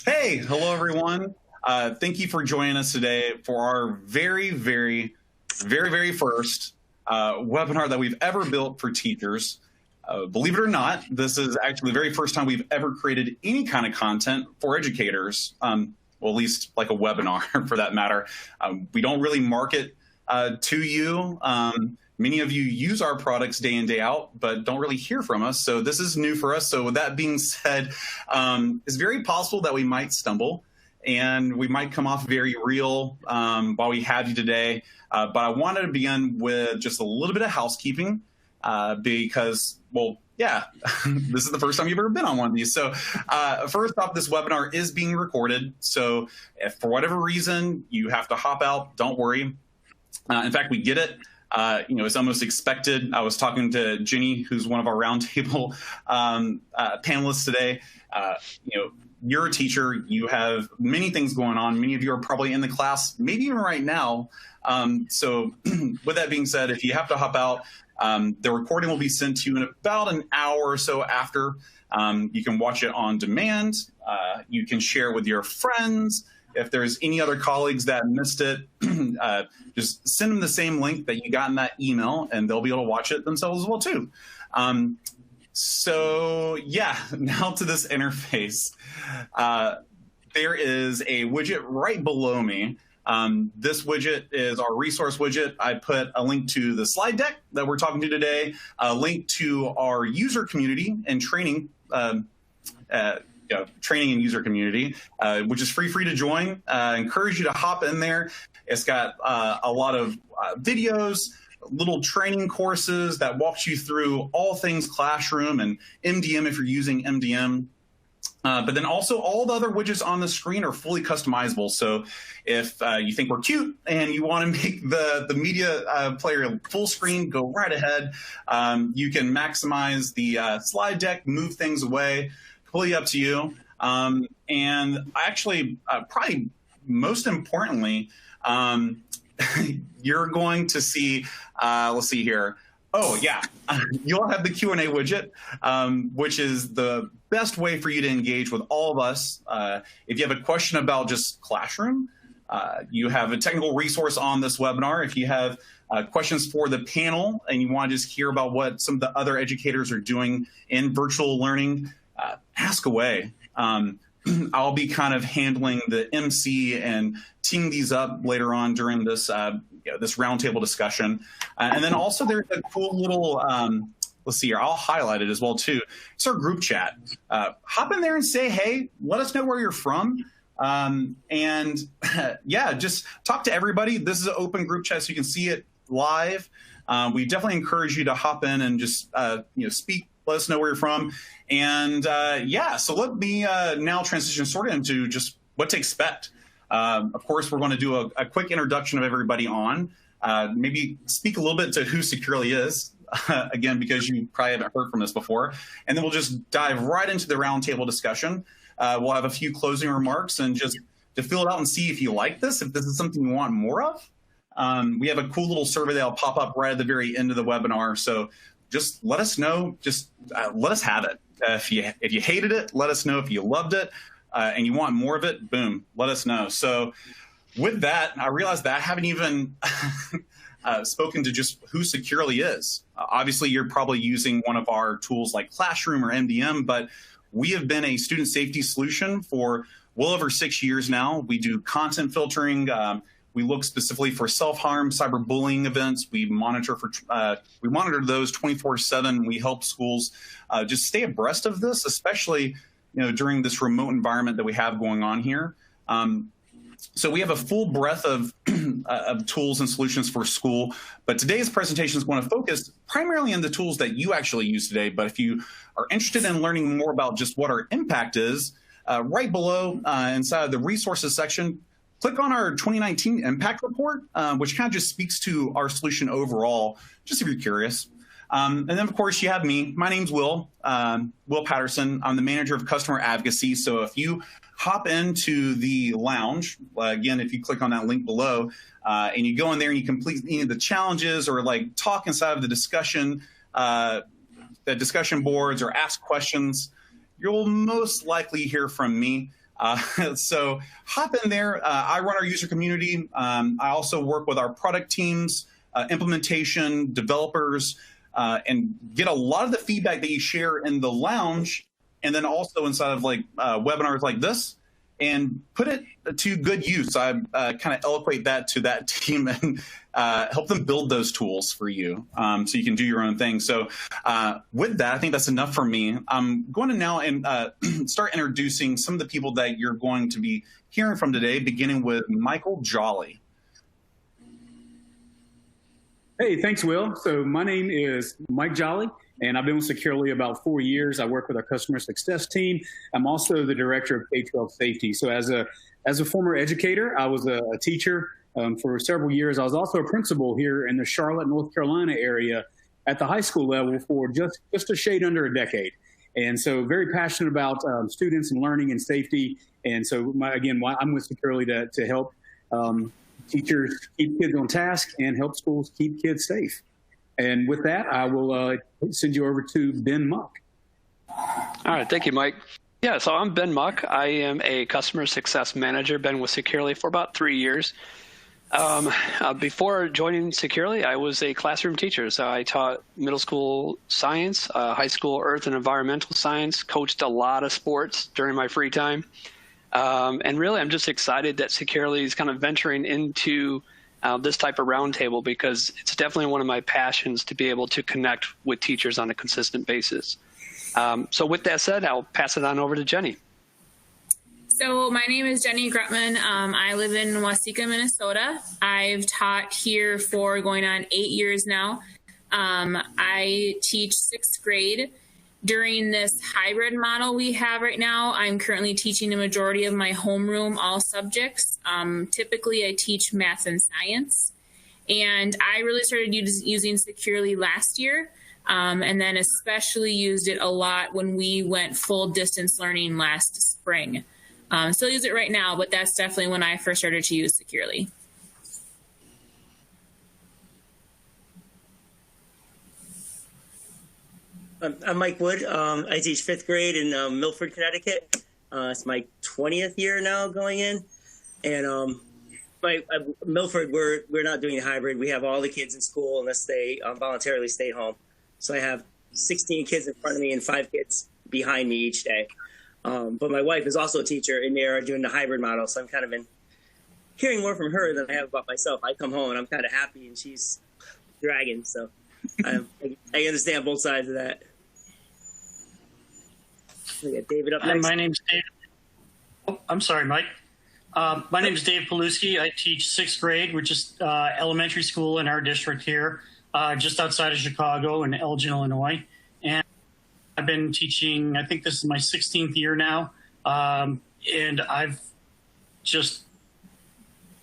Hey, hello everyone. Thank you for joining us today for our very first webinar that we've ever built for teachers. Believe it or not, this is actually the very first time we've ever created any kind of content for educators, well, at least like a webinar for that matter. We don't really market to you. Many of you use our products day in, day out, but don't really hear from us. So this is new for us. So with that being said, it's very possible that we might stumble and we might come off very real while we have you today. But I wanted to begin with just a little bit of housekeeping because, well, yeah, this is the first time you've ever been on one of these. So first off, this webinar is being recorded. So if for whatever reason you have to hop out, don't worry. In fact, we get it. It's almost expected. I was talking to Jenny, who's one of our roundtable panelists today. You're a teacher. You have many things going on. Many of you are probably in the class, maybe even right now. So with that being said, if you have to hop out, the recording will be sent to you in about an hour or so after. You can watch it on demand. You can share with your friends. If there's any other colleagues that missed it, just send them the same link that you got in that email, and they'll be able to watch it themselves as well, too. So, yeah, now to this interface. There is a widget right below me. This widget is our resource widget. I put a link to the slide deck that we're talking to today, a link to our user community and training training and user community, which is free to join. Encourage you to hop in there. It's got a lot of videos, little training courses that walks you through all things classroom and MDM if you're using MDM. But then also all the other widgets on the screen are fully customizable. So if you think we're cute and you want to make the media player full screen, go right ahead. You can maximize the slide deck, move things away. Completely up to you. And actually, probably most importantly, you're going to see, let's see here. Oh, yeah, you'll have the Q&A widget, which is the best way for you to engage with all of us. If you have a question about just classroom, you have a technical resource on this webinar. If you have questions for the panel and you want to just hear about what some of the other educators are doing in virtual learning, ask away. I'll be kind of handling the MC and teeing these up later on during this this roundtable discussion. And then also there's a cool little, let's see here, I'll highlight it as well too. It's our group chat. Hop in there and say, hey, let us know where you're from. And yeah, just talk to everybody. This is an open group chat so you can see it live. We definitely encourage you to hop in and just speak. Let us know where you're from. And yeah, so let me now transition sort of into just what to expect. Of course, we're going to do a quick introduction of everybody on, maybe speak a little bit to who Securely is, again, because you probably haven't heard from us before. And then we'll just dive right into the roundtable discussion. We'll have a few closing remarks and just to fill it out and see if you like this, if this is something you want more of. We have a cool little survey that'll pop up right at the very end of the webinar. So just let us know. Just let us have it. If you hated it, let us know. If you loved it and you want more of it, boom, let us know. So with that, I realized that I haven't even spoken to just who Securely is. Obviously, you're probably using one of our tools like Classroom or MDM, but we have been a student safety solution for well over 6 years now. We do content filtering. We look specifically for self-harm, cyberbullying events. We monitor those 24/7. We help schools just stay abreast of this, especially during this remote environment that we have going on here. So we have a full breadth of tools and solutions for school, but today's presentation is going to focus primarily on the tools that you actually use today. But if you are interested in learning more about just what our impact is, right below inside of the resources section, click on our 2019 impact report, which kind of just speaks to our solution overall, just if you're curious. And then, of course, you have me. My name's Will Patterson. I'm the manager of customer advocacy. So if you hop into the lounge, again, if you click on that link below, and you go in there and you complete any of the challenges or like talk inside of the discussion boards or ask questions, you'll most likely hear from me. So hop in there. I run our user community. I also work with our product teams, implementation, developers, and get a lot of the feedback that you share in the lounge, and then also inside of like webinars like this, and put it to good use. I kind of eloquate that to that team and help them build those tools for you so you can do your own thing. So with that, I think that's enough for me. I'm going to now start introducing some of the people that you're going to be hearing from today, beginning with Michael Jolly. Hey, thanks, Will. So my name is Mike Jolly, and I've been with Securely about 4 years. I work with our customer success team. I'm also the director of K-12 safety. So as a former educator, I was a teacher for several years. I was also a principal here in the Charlotte, North Carolina area at the high school level for just a shade under a decade. And so very passionate about students and learning and safety. And so I'm with Securely to help teachers keep kids on task and help schools keep kids safe. And with that, I will send you over to Ben Muck. All right. Thank you, Mike. Yeah, so I'm Ben Muck. I am a customer success manager, been with Securely for about 3 years. Before joining Securely, I was a classroom teacher. So I taught middle school science, high school earth and environmental science, coached a lot of sports during my free time. And really, I'm just excited that Securely is kind of venturing into this type of roundtable, because it's definitely one of my passions to be able to connect with teachers on a consistent basis. So with that said, I'll pass it on over to Jenny. So my name is Jenny Grutmann. I live in Waseca, Minnesota. I've taught here for going on 8 years now. I teach 6th grade. During this hybrid model we have right now, I'm currently teaching the majority of my homeroom, all subjects. Typically, I teach math and science. And I really started using Securely last year, and then especially used it a lot when we went full distance learning last spring. Still use it right now, but that's definitely when I first started to use Securely. I'm Mike Wood. I teach 5th grade in Milford, Connecticut. It's my 20th year now going in. And Milford, we're not doing hybrid. We have all the kids in school unless they voluntarily stay home. So I have 16 kids in front of me and 5 kids behind me each day. But my wife is also a teacher, and they're doing the hybrid model. So I'm kind of been hearing more from her than I have about myself. I come home and I'm kind of happy, and she's dragging. So I understand both sides of that. We got David up next. My name's Dave. Oh, I'm sorry, Mike. My name is David Palewski. I teach 6th grade, which is elementary school in our district here, just outside of Chicago in Elgin, Illinois. And I've been teaching, I think this is my 16th year now. And I've just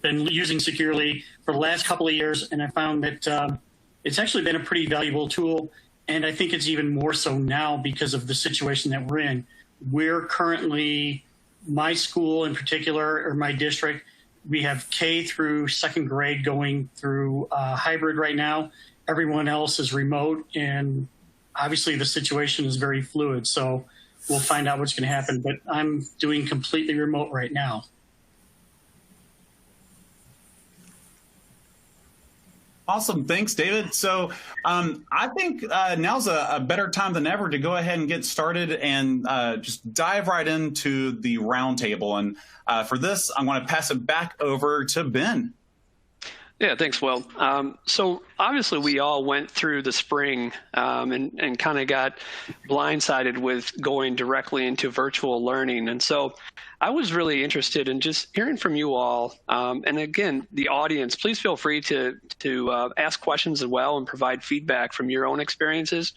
been using Securely for the last couple of years. And I found that it's actually been a pretty valuable tool. And I think it's even more so now because of the situation that we're in. We're currently, my school in particular, or my district, we have K through 2nd grade going through hybrid right now. Everyone else is remote, and obviously the situation is very fluid. So we'll find out what's going to happen. But I'm doing completely remote right now. Awesome. Thanks, David. So I think now's a better time than ever to go ahead and get started and just dive right into the roundtable. And for this, I'm going to pass it back over to Ben. Yeah, thanks, Will. So obviously we all went through the spring and kind of got blindsided with going directly into virtual learning. And so I was really interested in just hearing from you all. And again, the audience, please feel free to ask questions as well and provide feedback from your own experiences.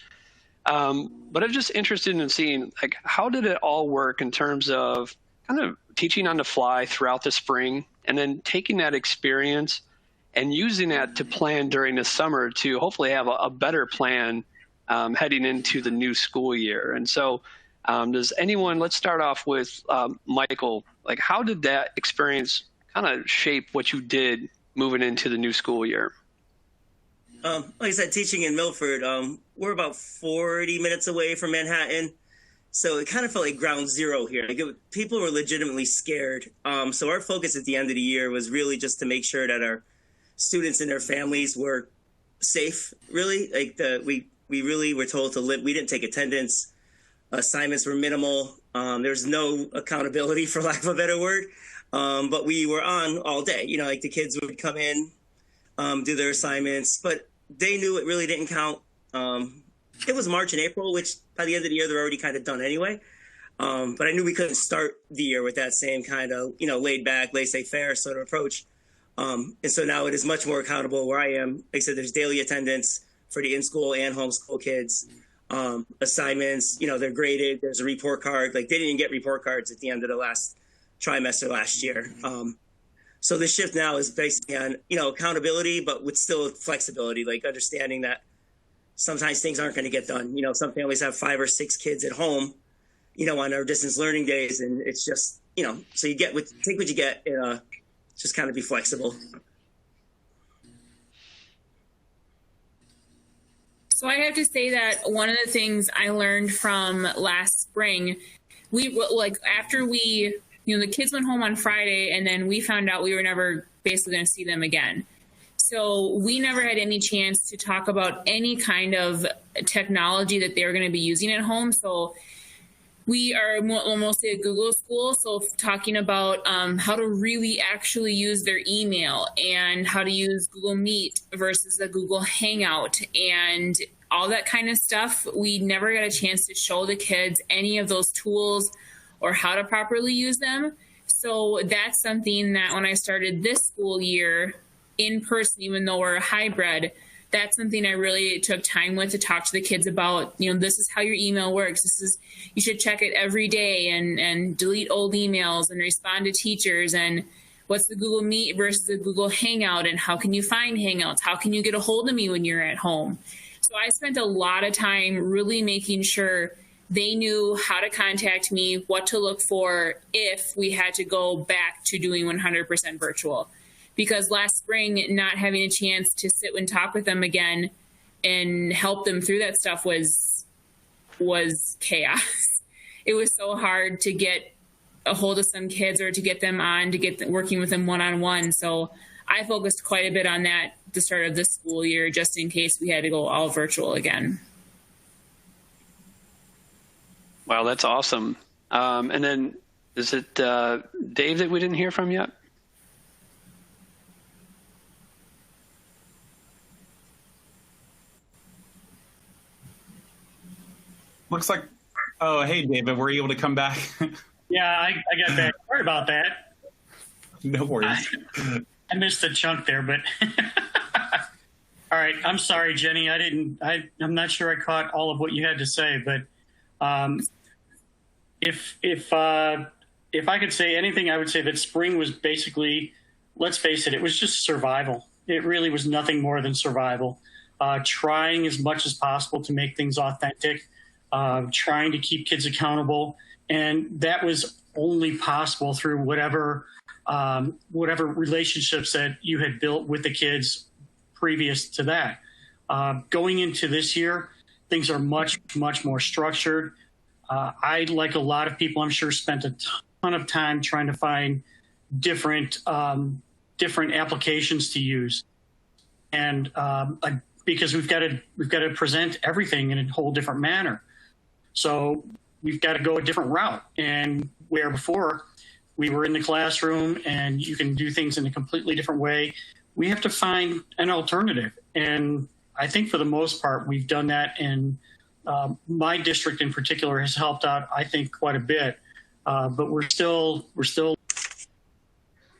But I'm just interested in seeing, like, how did it all work in terms of kind of teaching on the fly throughout the spring, and then taking that experience and using that to plan during the summer to hopefully have a better plan heading into the new school year. And so does anyone, let's start off with Michael, like, how did that experience kind of shape what you did moving into the new school year? Like I said, teaching in Milford, we're about 40 minutes away from Manhattan. So it kind of felt like ground zero here. People were legitimately scared. So our focus at the end of the year was really just to make sure that our students and their families were safe, really. We really were told to live. We didn't take attendance. Assignments were minimal. There's no accountability, for lack of a better word. But we were on all day. The kids would come in, do their assignments, but they knew it really didn't count. It was March and April, which by the end of the year, they're already kind of done anyway. But I knew we couldn't start the year with that same kind of, laid back, laissez-faire sort of approach. And so now it is much more accountable where I am. Like I said, there's daily attendance for the in-school and homeschool kids. Assignments, they're graded. There's a report card. They didn't even get report cards at the end of the last trimester last year. So the shift now is basically on, accountability, but with still flexibility, understanding that sometimes things aren't going to get done. Some families have 5 or 6 kids at home, on their distance learning days. And it's just, so you take what you get and just kind of be flexible. So I have to say that one of the things I learned from last spring, after we, the kids went home on Friday and then we found out we were never basically going to see them again. So we never had any chance to talk about any kind of technology that they were going to be using at home. So we are mostly a Google school, so talking about how to really actually use their email and how to use Google Meet versus the Google Hangout and all that kind of stuff. We never got a chance to show the kids any of those tools or how to properly use them. So that's something that when I started this school year in person, even though we're a hybrid, that's something I really took time with to talk to the kids about. This is how your email works. You should check it every day and delete old emails and respond to teachers. And what's the Google Meet versus the Google Hangout? And how can you find Hangouts? How can you get a hold of me when you're at home? So I spent a lot of time really making sure they knew how to contact me, what to look for if we had to go back to doing 100% virtual. Because last spring, not having a chance to sit and talk with them again and help them through that stuff was chaos. It was so hard to get a hold of some kids or to get them on, to get working with them one-on-one. So I focused quite a bit on that at the start of this school year, just in case we had to go all virtual again. Wow, that's awesome. And then is it Dave that we didn't hear from yet? Looks like, oh, hey, David, were you able to come back? Yeah, I got back. Sorry about that. No worries. I missed the chunk there, but all right. I'm sorry, Jenny. I'm not sure I caught all of what you had to say, but if I could say anything, I would say that spring was basically, let's face it, it was just survival. It really was nothing more than survival. Trying as much as possible to make things authentic. Trying to keep kids accountable. And that was only possible through whatever relationships that you had built with the kids previous to that. Going into this year, things are much, much more structured. I, like a lot of people, I'm sure, spent a ton of time trying to find different applications to use. And because we've got to present everything in a whole different manner. So we've got to go a different route. And where before we were in the classroom and you can do things in a completely different way, we have to find an alternative. And I think for the most part, we've done that. And my district in particular has helped out, I think, quite a bit. But we're still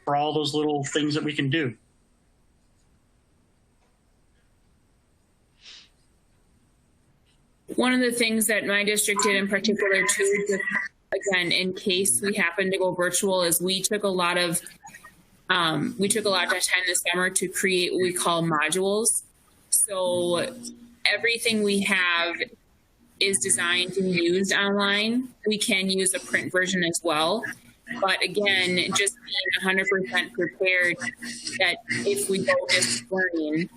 for all those little things that we can do. One of the things that my district did in particular too, just, again, in case we happen to go virtual, is we took a lot of time this summer to create what we call modules. So everything we have is designed to be used online. We can use a print version as well. But again, just being 100% prepared that if we go distance learning,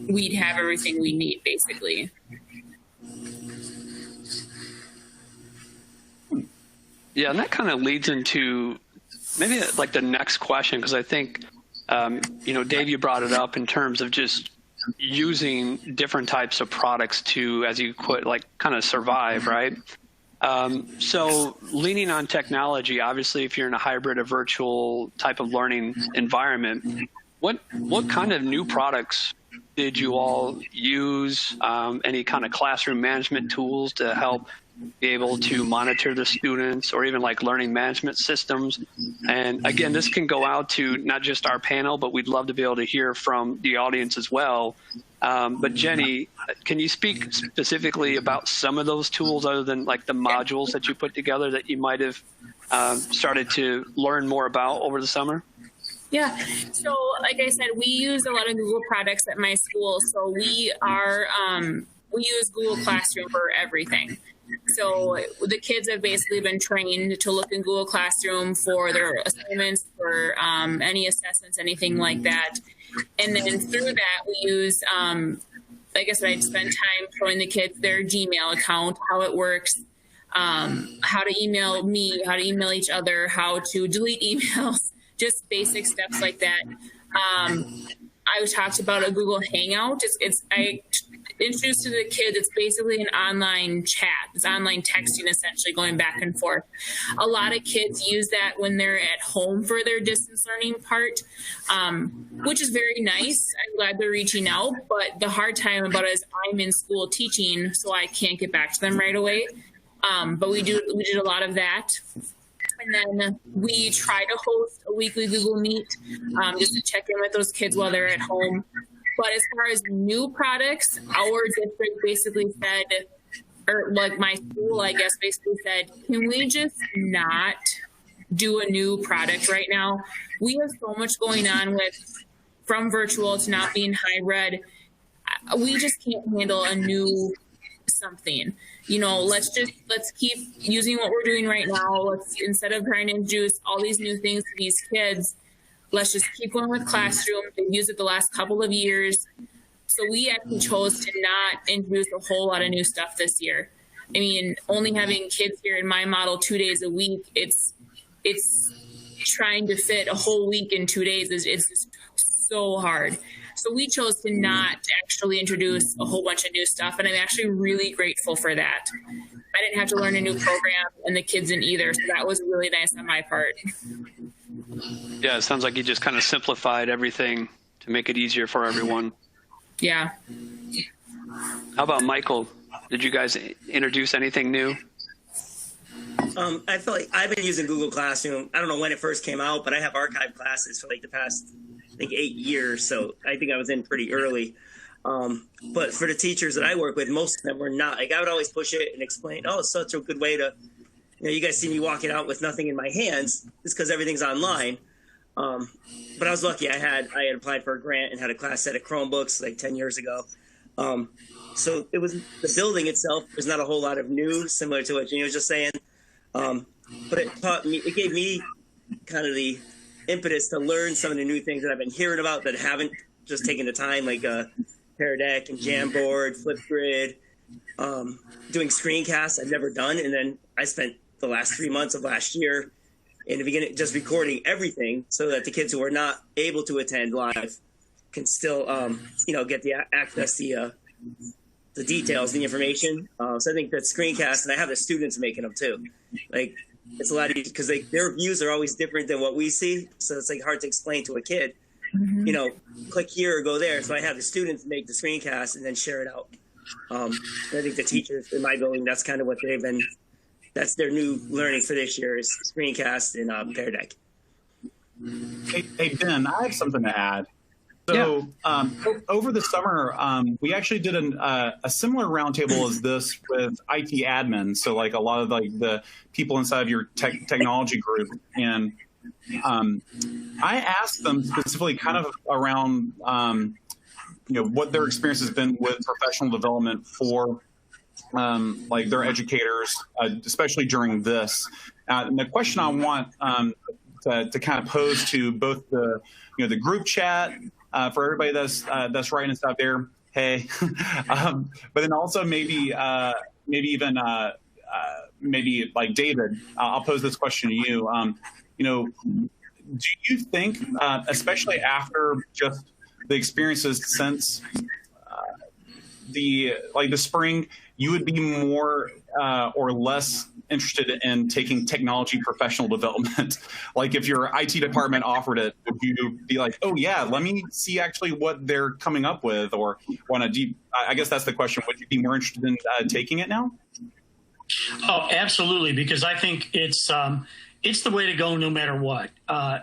we'd have everything we need, basically. Yeah, and that kind of leads into maybe like the next question, because I think, Dave, you brought it up in terms of just using different types of products to, as you put, like kind of survive, right? So leaning on technology, obviously, if you're in a hybrid or virtual type of learning environment, what kind of new products did you all use? Any kind of classroom management tools to help be able to monitor the students, or even like learning management systems? And again, this can go out to not just our panel, but we'd love to be able to hear from the audience as well. But Jenny, can you speak specifically about some of those tools other than like the modules that you put together that you might have started to learn more about over the summer? Yeah. So like I said, we use a lot of Google products at my school. So we use Google Classroom for everything. So the kids have basically been trained to look in Google Classroom for their assignments, for any assessments, anything like that. And then through that, we use, like I said, I'd spend time showing the kids their Gmail account, how it works, how to email me, how to email each other, how to delete emails, just basic steps like that. I talked about a Google Hangout. I introduced to the kids, it's basically an online chat. It's online texting, essentially, going back and forth. A lot of kids use that when they're at home for their distance learning part, which is very nice. I'm glad they're reaching out, but the hard time about it is I'm in school teaching, so I can't get back to them right away. But we did a lot of that. And then we try to host a weekly Google Meet just to check in with those kids while they're at home. But as far as new products, our district basically said, or like my school, I guess, basically said, can we just not do a new product right now? We have so much going on from virtual to not being hybrid. We just can't handle a new something. Let's keep using what we're doing right now. Instead of trying to introduce all these new things to these kids, let's just keep going with Classroom. They've used it the last couple of years. So we actually chose to not introduce a whole lot of new stuff this year. I mean, only having kids here in my model 2 days a week, it's trying to fit a whole week in 2 days. It's just so hard. So we chose to not actually introduce a whole bunch of new stuff, and I'm actually really grateful for that. I didn't have to learn a new program, and the kids didn't either, so that was really nice on my part. Yeah, it sounds like you just kind of simplified everything to make it easier for everyone. Yeah. How about Michael? Did you guys introduce anything new? I feel like I've been using Google Classroom. I don't know when it first came out, but I have archived classes for like the past, 8 years. So I think I was in pretty early. But for the teachers that I work with, most of them were not. Like I would always push it and explain, it's such a good way to, you guys see me walking out with nothing in my hands just because everything's online. But I was lucky. I had applied for a grant and had a class set of Chromebooks like 10 years ago. So it was the building itself. There's not a whole lot of new, similar to what Jenny was just saying. But it gave me kind of the impetus to learn some of the new things that I've been hearing about that haven't just taken the time, like Pear Deck and Jamboard, Flipgrid, doing screencasts I've never done. And then I spent the last 3 months of last year in the beginning just recording everything so that the kids who are not able to attend live can still, get the access to the details, the information. So I think that screencast, and I have the students making them too. Like it's a lot easier because their views are always different than what we see. So it's like hard to explain to a kid, click here or go there. So I have the students make the screencast and then share it out. I think the teachers in my building, that's kind of what that's their new learning for this year is screencast and Pear Deck. Hey, Ben, I have something to add. So over the summer, we actually did a similar roundtable as this with IT admins. So like a lot of like the people inside of your technology group. And I asked them specifically kind of around, what their experience has been with professional development for like their educators, especially during this. And the question I want to kind of pose to both the group chat, for everybody that's writing stuff there, hey, but then also maybe even maybe like David, I'll pose this question to you. Do you think, especially after just the experiences since the spring, you would be more or less interested in taking technology professional development? Like if your IT department offered it, would you be like, oh yeah, let me see actually what they're coming up with? Or I guess that's the question. Would you be more interested in taking it now? Oh, absolutely. Because I think it's the way to go no matter what.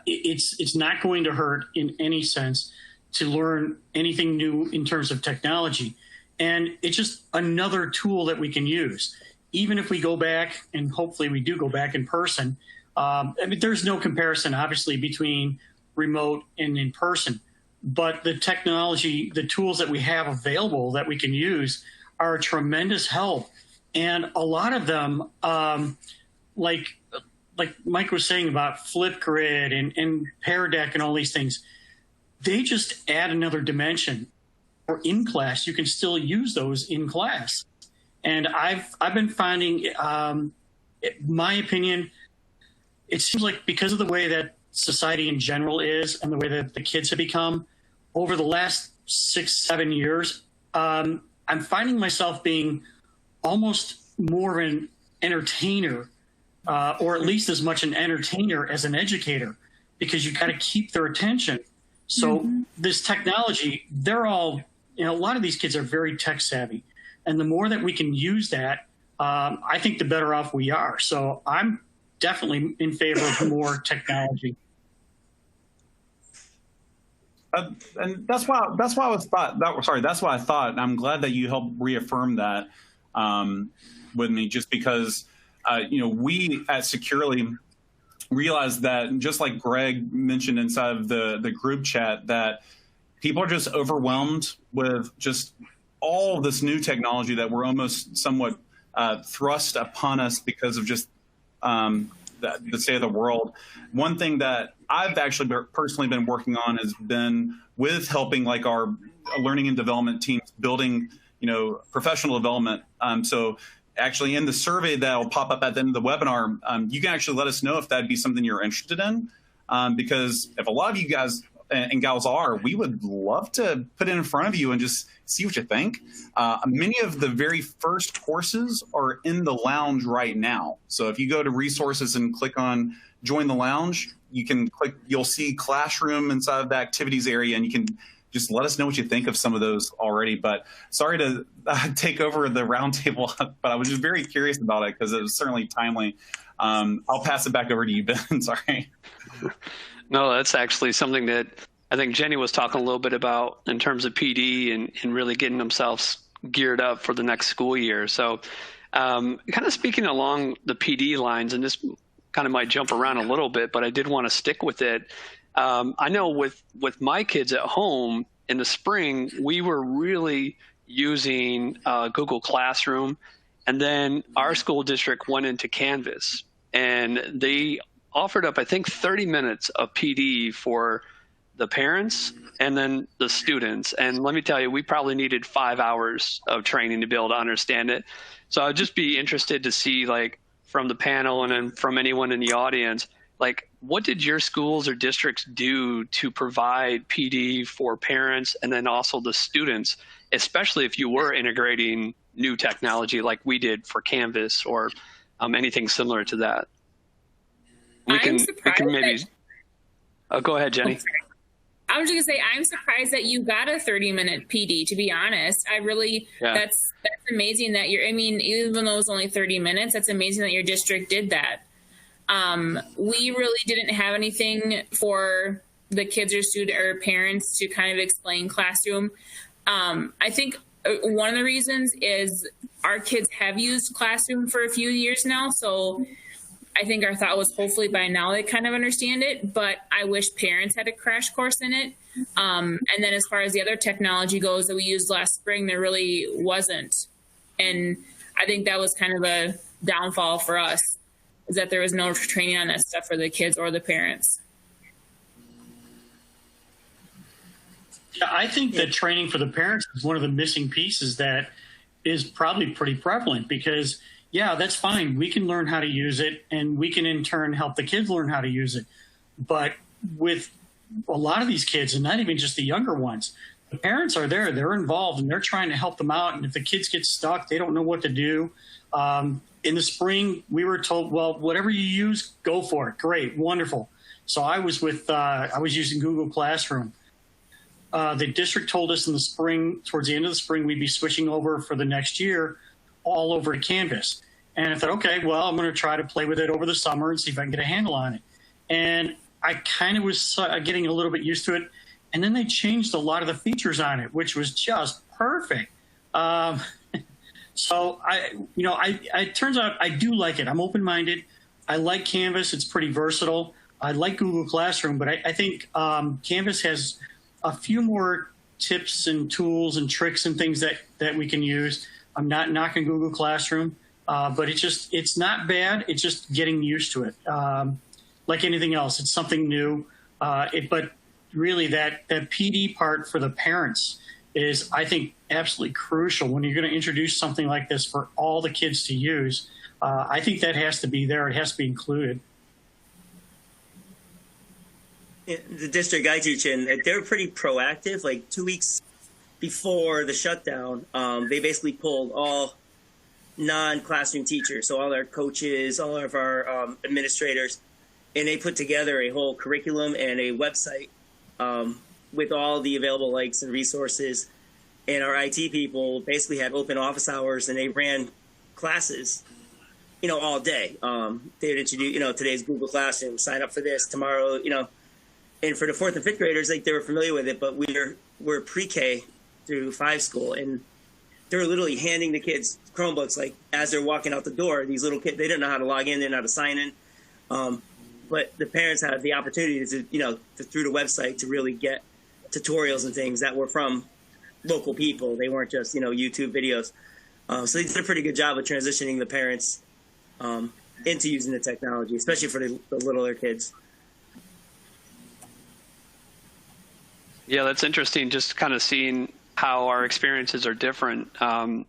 It's not going to hurt in any sense to learn anything new in terms of technology. And it's just another tool that we can use. Even if we go back, and hopefully we do go back in person, there's no comparison, obviously, between remote and in person. But the technology, the tools that we have available that we can use are a tremendous help. And a lot of them, like Mike was saying about Flipgrid and Pear Deck and all these things, they just add another dimension. Or in class, you can still use those in class. And I've been finding, my opinion, it seems like because of the way that society in general is and the way that the kids have become over the last 6-7 years, I'm finding myself being almost more of an entertainer, or at least as much an entertainer as an educator, because you've got to keep their attention. So this technology, they're all, a lot of these kids are very tech savvy. And the more that we can use that, I think the better off we are. So I'm definitely in favor of more technology. And that's why I thought, and I'm glad that you helped reaffirm that with me, just because, we at Securely realized that, just like Greg mentioned inside of the group chat, that people are just overwhelmed with just all this new technology that we're almost somewhat thrust upon us because of just the state of the world. One thing that I've actually personally been working on has been with helping like our learning and development teams building, professional development. So actually in the survey that will pop up at the end of the webinar, you can actually let us know if that'd be something you're interested in. Because if a lot of you guys and gals are, we would love to put it in front of you and just see what you think. Many of the very first courses are in the lounge right now. So if you go to resources and click on join the lounge, you'll see classroom inside of the activities area, and you can just let us know what you think of some of those already. But sorry to take over the roundtable, but I was just very curious about it because it was certainly timely. I'll pass it back over to you, Ben. Sorry. No, that's actually something that I think Jenny was talking a little bit about in terms of PD and really getting themselves geared up for the next school year. So kind of speaking along the PD lines, and this kind of might jump around a little bit, but I did want to stick with it. I know with my kids at home in the spring, we were really using Google Classroom, and then our school district went into Canvas, and they offered up, I think, 30 minutes of PD for the parents and then the students. And let me tell you, we probably needed 5 hours of training to be able to understand it. So I'd just be interested to see, like, from the panel and then from anyone in the audience, like, what did your schools or districts do to provide PD for parents and then also the students, especially if you were integrating new technology like we did for Canvas or anything similar to that? We can maybe. Go ahead, Jenny. I was just gonna say, I'm surprised that you got a 30-minute PD, to be honest. That's amazing that even though it was only 30 minutes, that's amazing that your district did that. We really didn't have anything for the kids or parents to kind of explain classroom. I think one of the reasons is our kids have used Classroom for a few years now, so I think our thought was hopefully by now they kind of understand it, but I wish parents had a crash course in it. And then as far as the other technology goes that we used last spring, there really wasn't. And I think that was kind of a downfall for us, is that there was no training on that stuff for the kids or the parents. Yeah, I think that training for the parents is one of the missing pieces that is probably pretty prevalent, because yeah, that's fine. We can learn how to use it, and we can in turn help the kids learn how to use it. But with a lot of these kids, and not even just the younger ones, the parents are there, they're involved, and they're trying to help them out. And if the kids get stuck, they don't know what to do. In the spring, we were told, well, whatever you use, go for it. Great, wonderful. So I was using Google Classroom. The district told us in the spring, towards the end of the spring, we'd be switching over for the next year all over to Canvas. And I thought, okay, well, I'm going to try to play with it over the summer and see if I can get a handle on it. And I kind of was getting a little bit used to it. And then they changed a lot of the features on it, which was just perfect. So it turns out I do like it. I'm open-minded. I like Canvas. It's pretty versatile. I like Google Classroom, but I think Canvas has a few more tips and tools and tricks and things that we can use. I'm not knocking Google Classroom, but it's not bad. It's just getting used to it. Like anything else, it's something new. But really that PD part for the parents is, I think, absolutely crucial when you're going to introduce something like this for all the kids to use. I think that has to be there. It has to be included. The district I teach in, they're pretty proactive. Like 2 weeks before the shutdown, they basically pulled all non-classroom teachers, so all our coaches, all of our administrators, and they put together a whole curriculum and a website with all the available links and resources. And our IT people basically had open office hours, and they ran classes, all day. They would introduce, today's Google Classroom, sign up for this tomorrow, And for the 4th and 5th graders, like, they were familiar with it, but we're pre-K through 5 school, and they were literally handing the kids Chromebooks, like, as they're walking out the door. These little kids, they didn't know how to log in, they didn't know how to sign in. But the parents had the opportunity to, through the website, to really get tutorials and things that were from local people. They weren't just, YouTube videos. So they did a pretty good job of transitioning the parents into using the technology, especially for the littler kids. Yeah, that's interesting, just kind of seeing how our experiences are different. I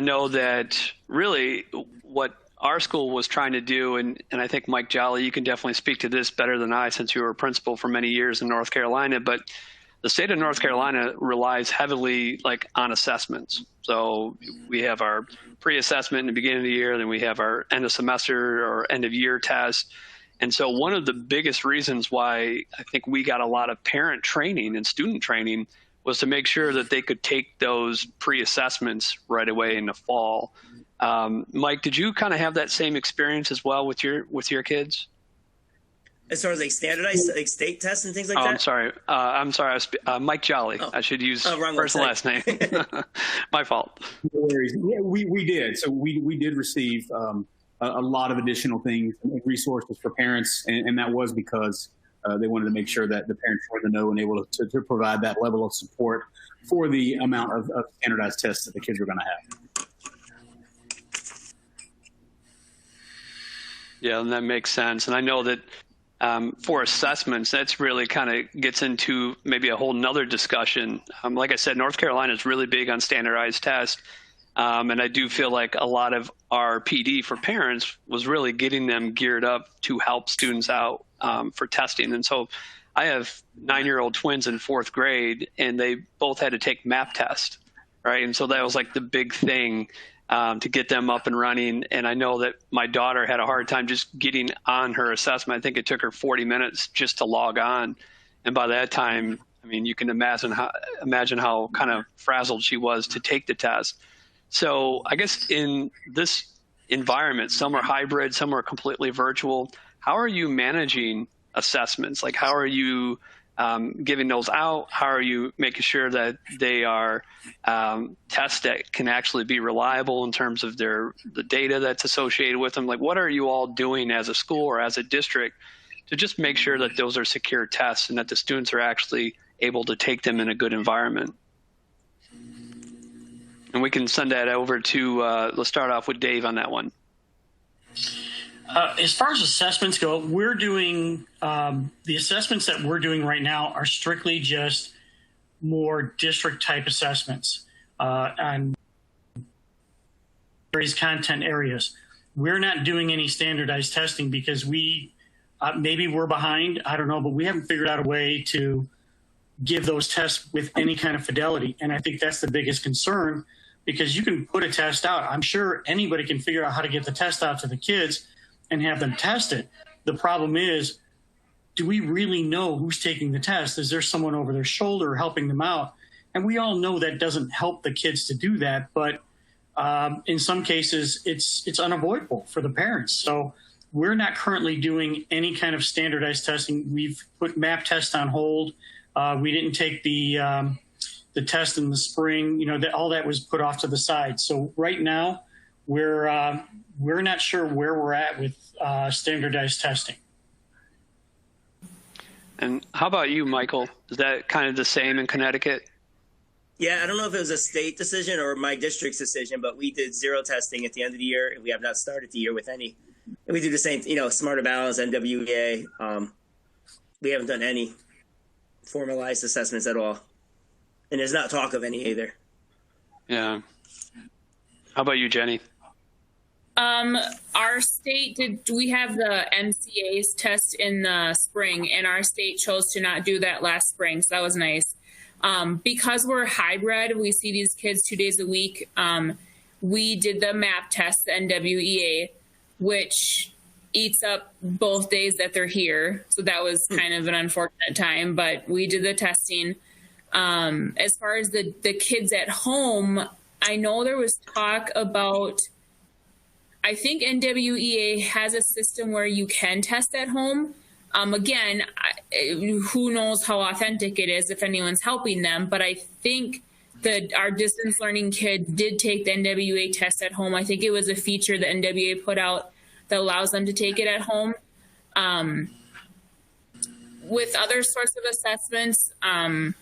know that really what our school was trying to do, and I think, Mike Jolly, you can definitely speak to this better than I, since you were a principal for many years in North Carolina, but the state of North Carolina relies heavily on assessments. So we have our pre-assessment in the beginning of the year, then we have our end of semester or end of year test. And so one of the biggest reasons why I think we got a lot of parent training and student training was to make sure that they could take those pre-assessments right away in the fall. Mike, did you kind of have that same experience as well with your kids? As far as standardized state tests and things like that? I'm sorry. Mike Jolly. Oh. I should use first and last name. My fault. No worries. Yeah, we did. So we did receive a lot of additional things and resources for parents, and that was because they wanted to make sure that the parents were in the know and able to provide that level of support for the amount of standardized tests that the kids were going to have. Yeah, and that makes sense. And I know that for assessments, that's really kind of gets into maybe a whole nother discussion. Like I said, North Carolina is really big on standardized tests. And I do feel like a lot of our PD for parents was really getting them geared up to help students out for testing. And so I have 9-year-old twins in 4th grade, and they both had to take MAP test, right? And so that was the big thing to get them up and running. And I know that my daughter had a hard time just getting on her assessment. I think it took her 40 minutes just to log on. And by that time, I mean, you can imagine how kind of frazzled she was to take the test. So I guess in this environment, some are hybrid, some are completely virtual. How are you managing assessments? How are you giving those out? How are you making sure that they are tests that can actually be reliable in terms of the data that's associated with them? What are you all doing as a school or as a district to just make sure that those are secure tests and that the students are actually able to take them in a good environment? And we can send that over to, let's start off with Dave on that one. As far as assessments go, we're doing, the assessments that we're doing right now are strictly just more district type assessments. And various content areas. We're not doing any standardized testing because maybe we're behind, I don't know, but we haven't figured out a way to give those tests with any kind of fidelity. And I think that's the biggest concern, because you can put a test out. I'm sure anybody can figure out how to get the test out to the kids and have them test it. The problem is, do we really know who's taking the test? Is there someone over their shoulder helping them out? And we all know that doesn't help the kids to do that, but in some cases, it's unavoidable for the parents. So we're not currently doing any kind of standardized testing. We've put MAP tests on hold. We didn't take the test in the spring. All that was put off to the side. So right now, we're not sure where we're at with standardized testing. And how about you, Michael? Is that kind of the same in Connecticut? Yeah, I don't know if it was a state decision or my district's decision, but we did 0 testing at the end of the year, and we have not started the year with any. And we do the same, Smarter Balance, NWEA. We haven't done any formalized assessments at all. And there's not talk of any either. Yeah. How about you, Jenny? Our state we have the MCA's test in the spring, and our state chose to not do that last spring. So that was nice. Because we're hybrid, we see these kids 2 days a week. We did the MAP test, the NWEA, which eats up both days that they're here. So that was kind of an unfortunate time, but we did the testing. As far as the kids at home, I know there was talk about, I think NWEA has a system where you can test at home. Again, who knows how authentic it is if anyone's helping them, but I think that our distance learning kid did take the NWEA test at home. I think it was a feature that NWEA put out that allows them to take it at home. With other sorts of assessments, honestly,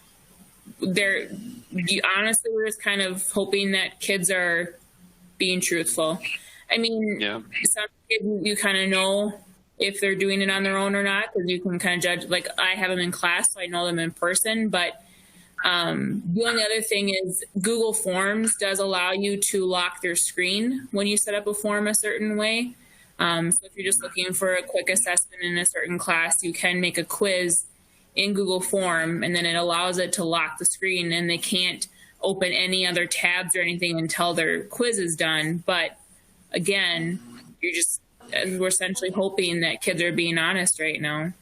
we're just kind of hoping that kids are being truthful. I mean, some kids you kind of know if they're doing it on their own or not, because you can kind of judge. Like, I have them in class, so I know them in person. But the only other thing is Google Forms does allow you to lock their screen when you set up a form a certain way. So if you're just looking for a quick assessment in a certain class, you can make a quiz in Google Form, and then it allows it to lock the screen, and they can't open any other tabs or anything until their quiz is done. But again, we're essentially hoping that kids are being honest right now.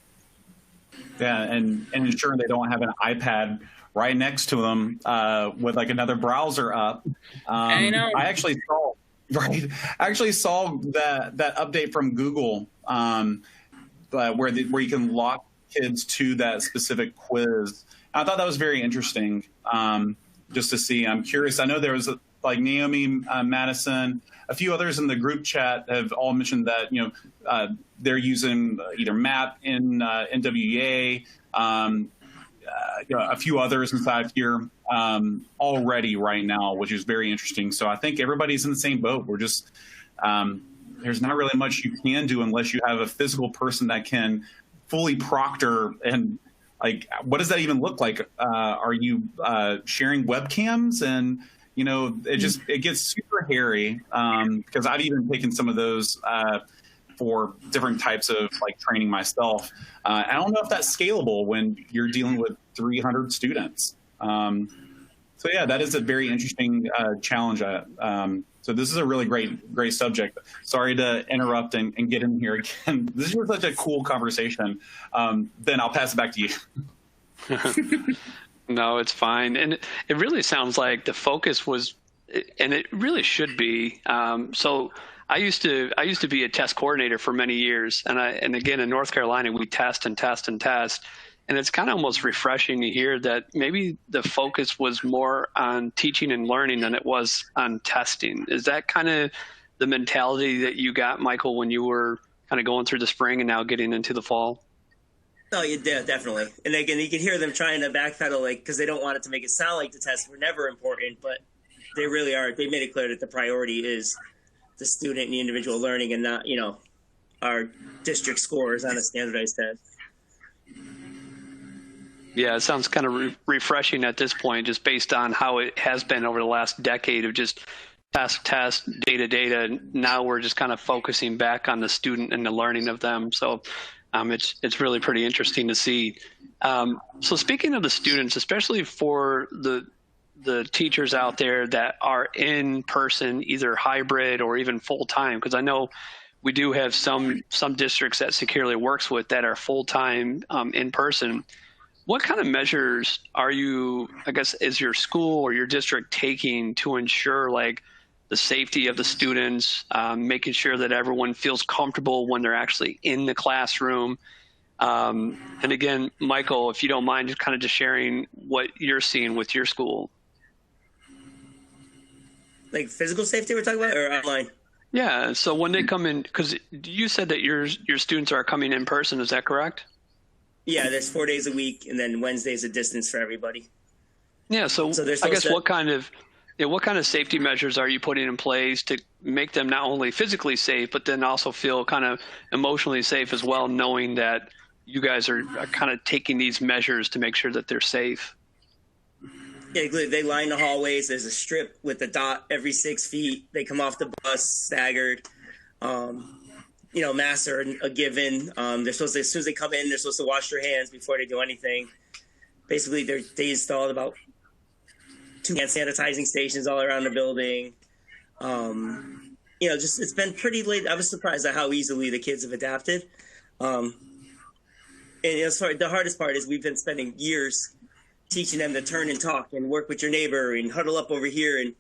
Yeah, and ensuring they don't have an iPad right next to them with like another browser up. I know. I actually saw that update from Google where you can lock kids to that specific quiz. I thought that was very interesting just to see. I'm curious. I know there was like Naomi, Madison, a few others in the group chat have all mentioned that they're using either MAP in NWEA, a few others inside here already right now, which is very interesting. So I think everybody's in the same boat. We're just there's not really much you can do unless you have a physical person that can fully proctor. And like, what does that even look like? Are you sharing webcams? And it gets super hairy because I've even taken some of those for different types of like training myself. I don't know if that's scalable when you're dealing with 300 students. So yeah, that is a very interesting challenge. So this is a really great subject. Sorry to interrupt and get in here again. This is such a cool conversation. Then I'll pass it back to you. No, it's fine. And it really sounds like the focus was, and it really should be. So I used to be a test coordinator for many years. And again, in North Carolina, we test and test and test. And it's kind of almost refreshing to hear that maybe the focus was more on teaching and learning than it was on testing. Is that kind of the mentality that you got, Michael, when you were kind of going through the spring and now getting into the fall? Oh, yeah, definitely. And again, you can hear them trying to backpedal, like, because they don't want it to make it sound like the tests were never important, but they really are. They made it clear that the priority is the student and the individual learning, and not, our district scores on a standardized test. Yeah, it sounds kind of refreshing at this point, just based on how it has been over the last decade of just task, test, data. Now we're just kind of focusing back on the student and the learning of them. So it's really pretty interesting to see. So speaking of the students, especially for the teachers out there that are in person, either hybrid or even full-time, because I know we do have some districts that Securely works with that are full-time in person. What kind of measures are you, I guess, is your school or your district taking to ensure like the safety of the students, making sure that everyone feels comfortable when they're actually in the classroom? And again, Michael, if you don't mind, just kind of just sharing what you're seeing with your school. Like physical safety we're talking about, or online? Yeah. So when they come in, because you said that your students are coming in person, is that correct? Yeah, there's 4 days a week, and then Wednesday's a distance for everybody. Yeah. So I guess what kind of safety measures are you putting in place to make them not only physically safe, but then also feel kind of emotionally safe as well, knowing that you guys are kind of taking these measures to make sure that they're safe? Yeah, they line the hallways. There's a strip with a dot every 6 feet. They come off the bus staggered. Masks are a given. They're supposed to, as soon as they come in, they're supposed to wash their hands before they do anything. Basically, they installed about 2 hand sanitizing stations all around the building. It's been pretty late. I was surprised at how easily the kids have adapted. And the hardest part is we've been spending years teaching them to turn and talk and work with your neighbor and huddle up over here and,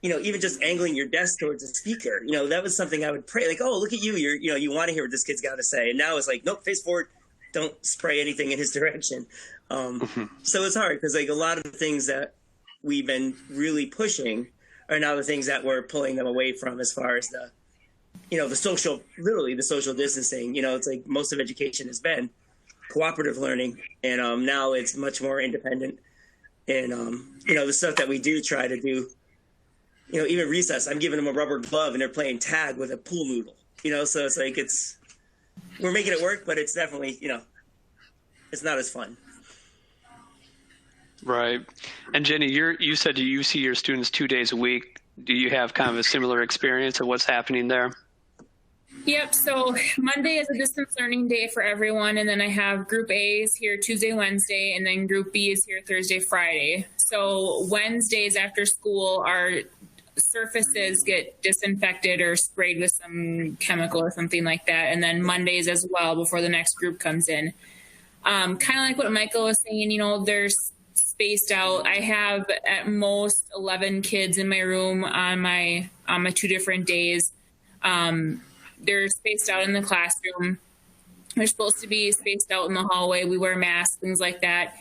even just angling your desk towards a speaker. That was something I would pray, like, oh, look at you. You want to hear what this kid's got to say. And now it's like, nope, face forward. Don't spray anything in his direction. So it's hard because like a lot of the things that we've been really pushing are now the things that we're pulling them away from as far as the social distancing. It's like most of education has been cooperative learning, and now it's much more independent. And the stuff that we do try to do, even recess, I'm giving them a rubber glove and they're playing tag with a pool noodle. So it's like we're making it work, but it's definitely it's not as fun. Right. And Jenny, you said you see your students 2 days a week. Do you have kind of a similar experience, or what's happening there? Yep. So Monday is a distance learning day for everyone. And then I have group A is here Tuesday, Wednesday, and then group B is here Thursday, Friday. So Wednesdays after school, our surfaces get disinfected or sprayed with some chemical or something like that. And then Mondays as well before the next group comes in. Kind of like what Michael was saying, they're spaced out. I have at most 11 kids in my room on my 2 different days. They're spaced out in the classroom. They're supposed to be spaced out in the hallway. We wear masks, things like that.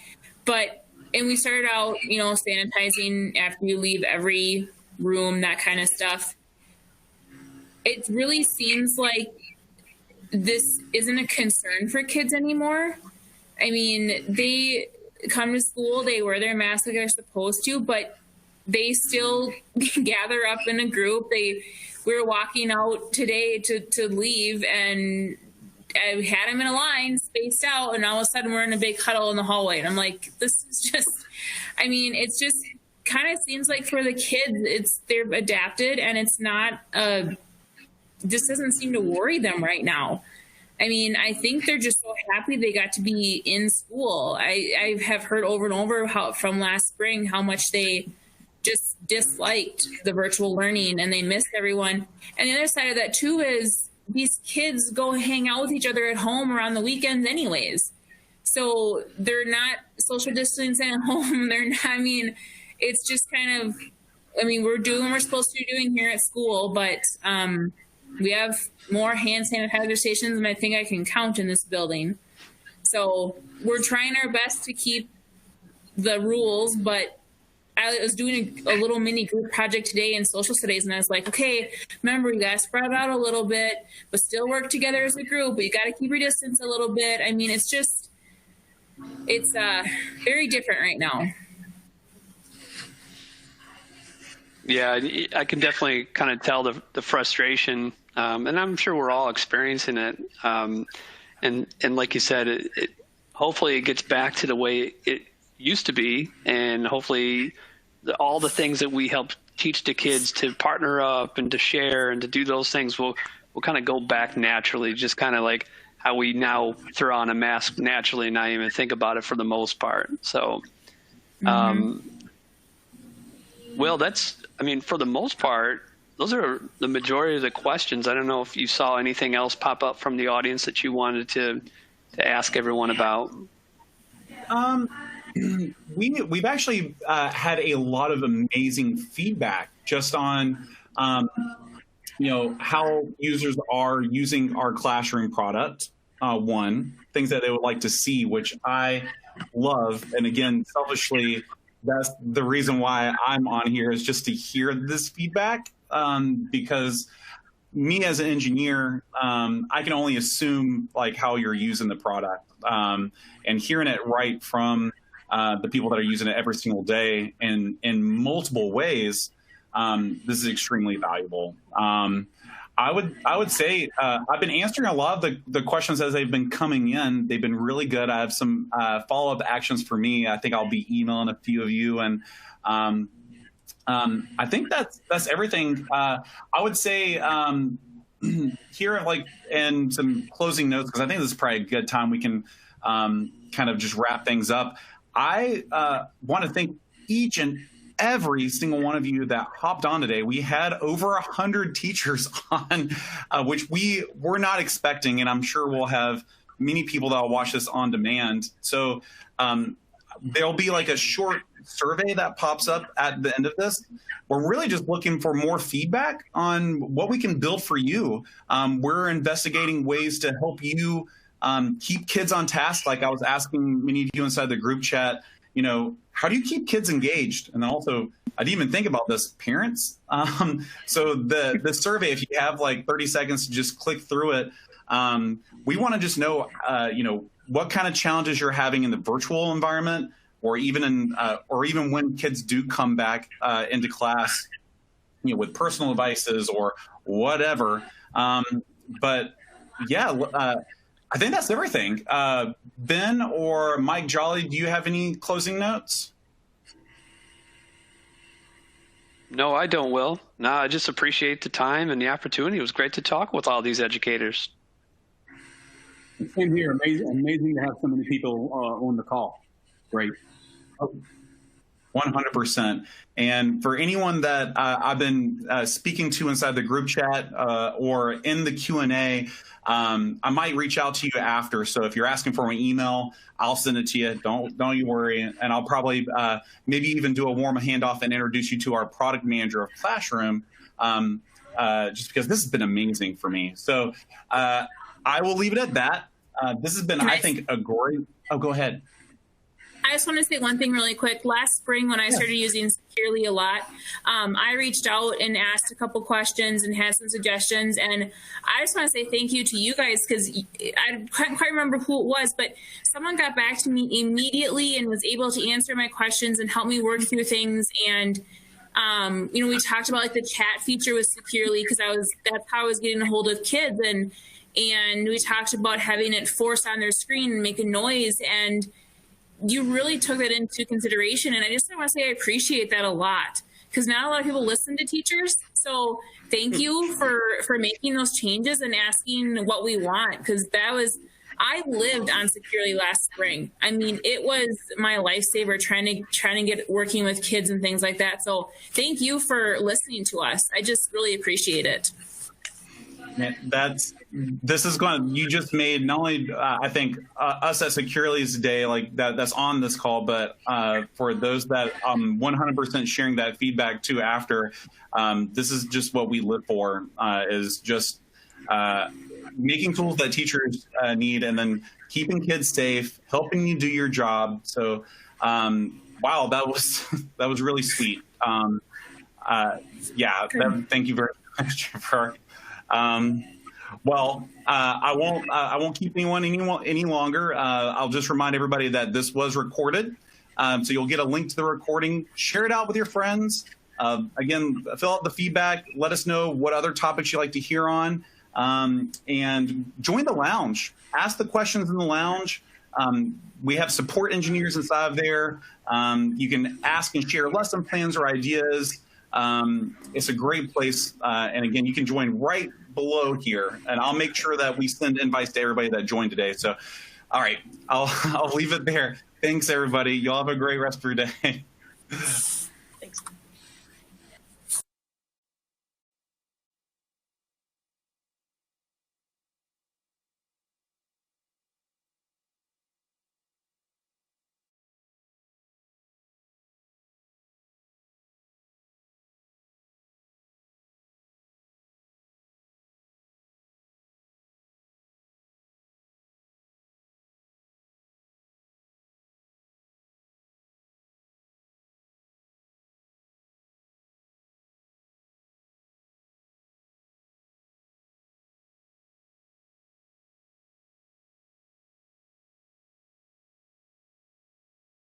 And we started out, sanitizing after you leave every room, that kind of stuff. It really seems like this isn't a concern for kids anymore. I mean, they come to school, they wear their masks like they're supposed to, but they still gather up in a group. We were walking out today to leave, and I had them in a line, spaced out, and all of a sudden we're in a big huddle in the hallway. And I'm like, this is just, it's just kind of seems like for the kids, they're adapted, and it's not, this doesn't seem to worry them right now. I think they're just so happy they got to be in school. I have heard over and over from last spring how much they just disliked the virtual learning and they missed everyone. And the other side of that too is these kids go hang out with each other at home around the weekends anyways. So they're not social distancing at home. They're not, it's just kind of, we're doing what we're supposed to be doing here at school, but we have more hand sanitizer stations than I think I can count in this building. So we're trying our best to keep the rules, but I was doing a little mini group project today in social studies, and I was like, okay, remember, you got to spread out a little bit, but still work together as a group, but you got to keep your distance a little bit. It's very different right now. Yeah, I can definitely kind of tell the frustration, and I'm sure we're all experiencing it. And like you said, it hopefully it gets back to the way it used to be, and hopefully all the things that we helped teach the kids to partner up and to share and to do those things will kind of go back naturally, just kind of like how we now throw on a mask naturally and not even think about it for the most part. So, well, for the most part, those are the majority of the questions. I don't know if you saw anything else pop up from the audience that you wanted to ask everyone about. We've actually had a lot of amazing feedback just on, how users are using our classroom product. Things that they would like to see, which I love. And again, selfishly, that's the reason why I'm on here, is just to hear this feedback. Because me as an engineer, I can only assume like how you're using the product, and hearing it right from the people that are using it every single day in multiple ways. This is extremely valuable. I would say I've been answering a lot of the questions as they've been coming in. They've been really good. I have some follow-up actions for me. I think I'll be emailing a few of you, and I think that's everything. I would say here, like, and some closing notes, because I think this is probably a good time we can kind of just wrap things up. I want to thank each and every single one of you that hopped on today. We had over 100 teachers on, which we were not expecting, and I'm sure we'll have many people that will watch this on demand. So there'll be like a short survey that pops up at the end of this. We're really just looking for more feedback on what we can build for you. We're investigating ways to help you keep kids on task. Like I was asking many of you inside the group chat, how do you keep kids engaged? And then also, I didn't even think about this, parents. So the survey, if you have like 30 seconds to just click through it, we want to just know, what kind of challenges you're having in the virtual environment, or even when kids do come back into class, with personal devices or whatever. But yeah, I think that's everything. Ben or Mike Jolly, do you have any closing notes? No, I don't, Will. No, I just appreciate the time and the opportunity. It was great to talk with all these educators. Same here. Amazing to have so many people on the call. Great. 100%. And for anyone that I've been speaking to inside the group chat or in the Q&A, I might reach out to you after. So if you're asking for my email, I'll send it to you. Don't you worry. And I'll probably maybe even do a warm handoff and introduce you to our product manager of Classroom, just because this has been amazing for me. So I will leave it at that. This has been, I think, a great. Oh, go ahead. I just want to say one thing really quick. Last spring, when I started using Securely a lot, I reached out and asked a couple questions and had some suggestions. And I just want to say thank you to you guys, because I can't quite remember who it was, but someone got back to me immediately and was able to answer my questions and help me work through things. And we talked about like the chat feature with Securely, because that's how I was getting a hold of kids. And we talked about having it force on their screen and make a noise. And you really took that into consideration. And I just want to say I appreciate that a lot, because not a lot of people listen to teachers. So thank you for making those changes and asking what we want, because I lived on Securely last spring. I mean, it was my lifesaver trying to get working with kids and things like that. So thank you for listening to us. I just really appreciate it. You just made not only I think us at Securely's day, like that's on this call, but for those that 100% sharing that feedback too after, this is just what we live for, is just making tools that teachers need, and then keeping kids safe, helping you do your job. So wow, that was really sweet. Thank you very much, Jennifer. I won't keep anyone any longer. I'll just remind everybody that this was recorded. So you'll get a link to the recording. Share it out with your friends. Again, fill out the feedback. Let us know what other topics you'd like to hear on. And join the lounge. Ask the questions in the lounge. We have support engineers inside of there. You can ask and share lesson plans or ideas. It's a great place. And again, you can join right below here, and I'll make sure that we send invites to everybody that joined today. So, all right, I'll leave it there. Thanks, everybody. Y'all have a great rest of your day.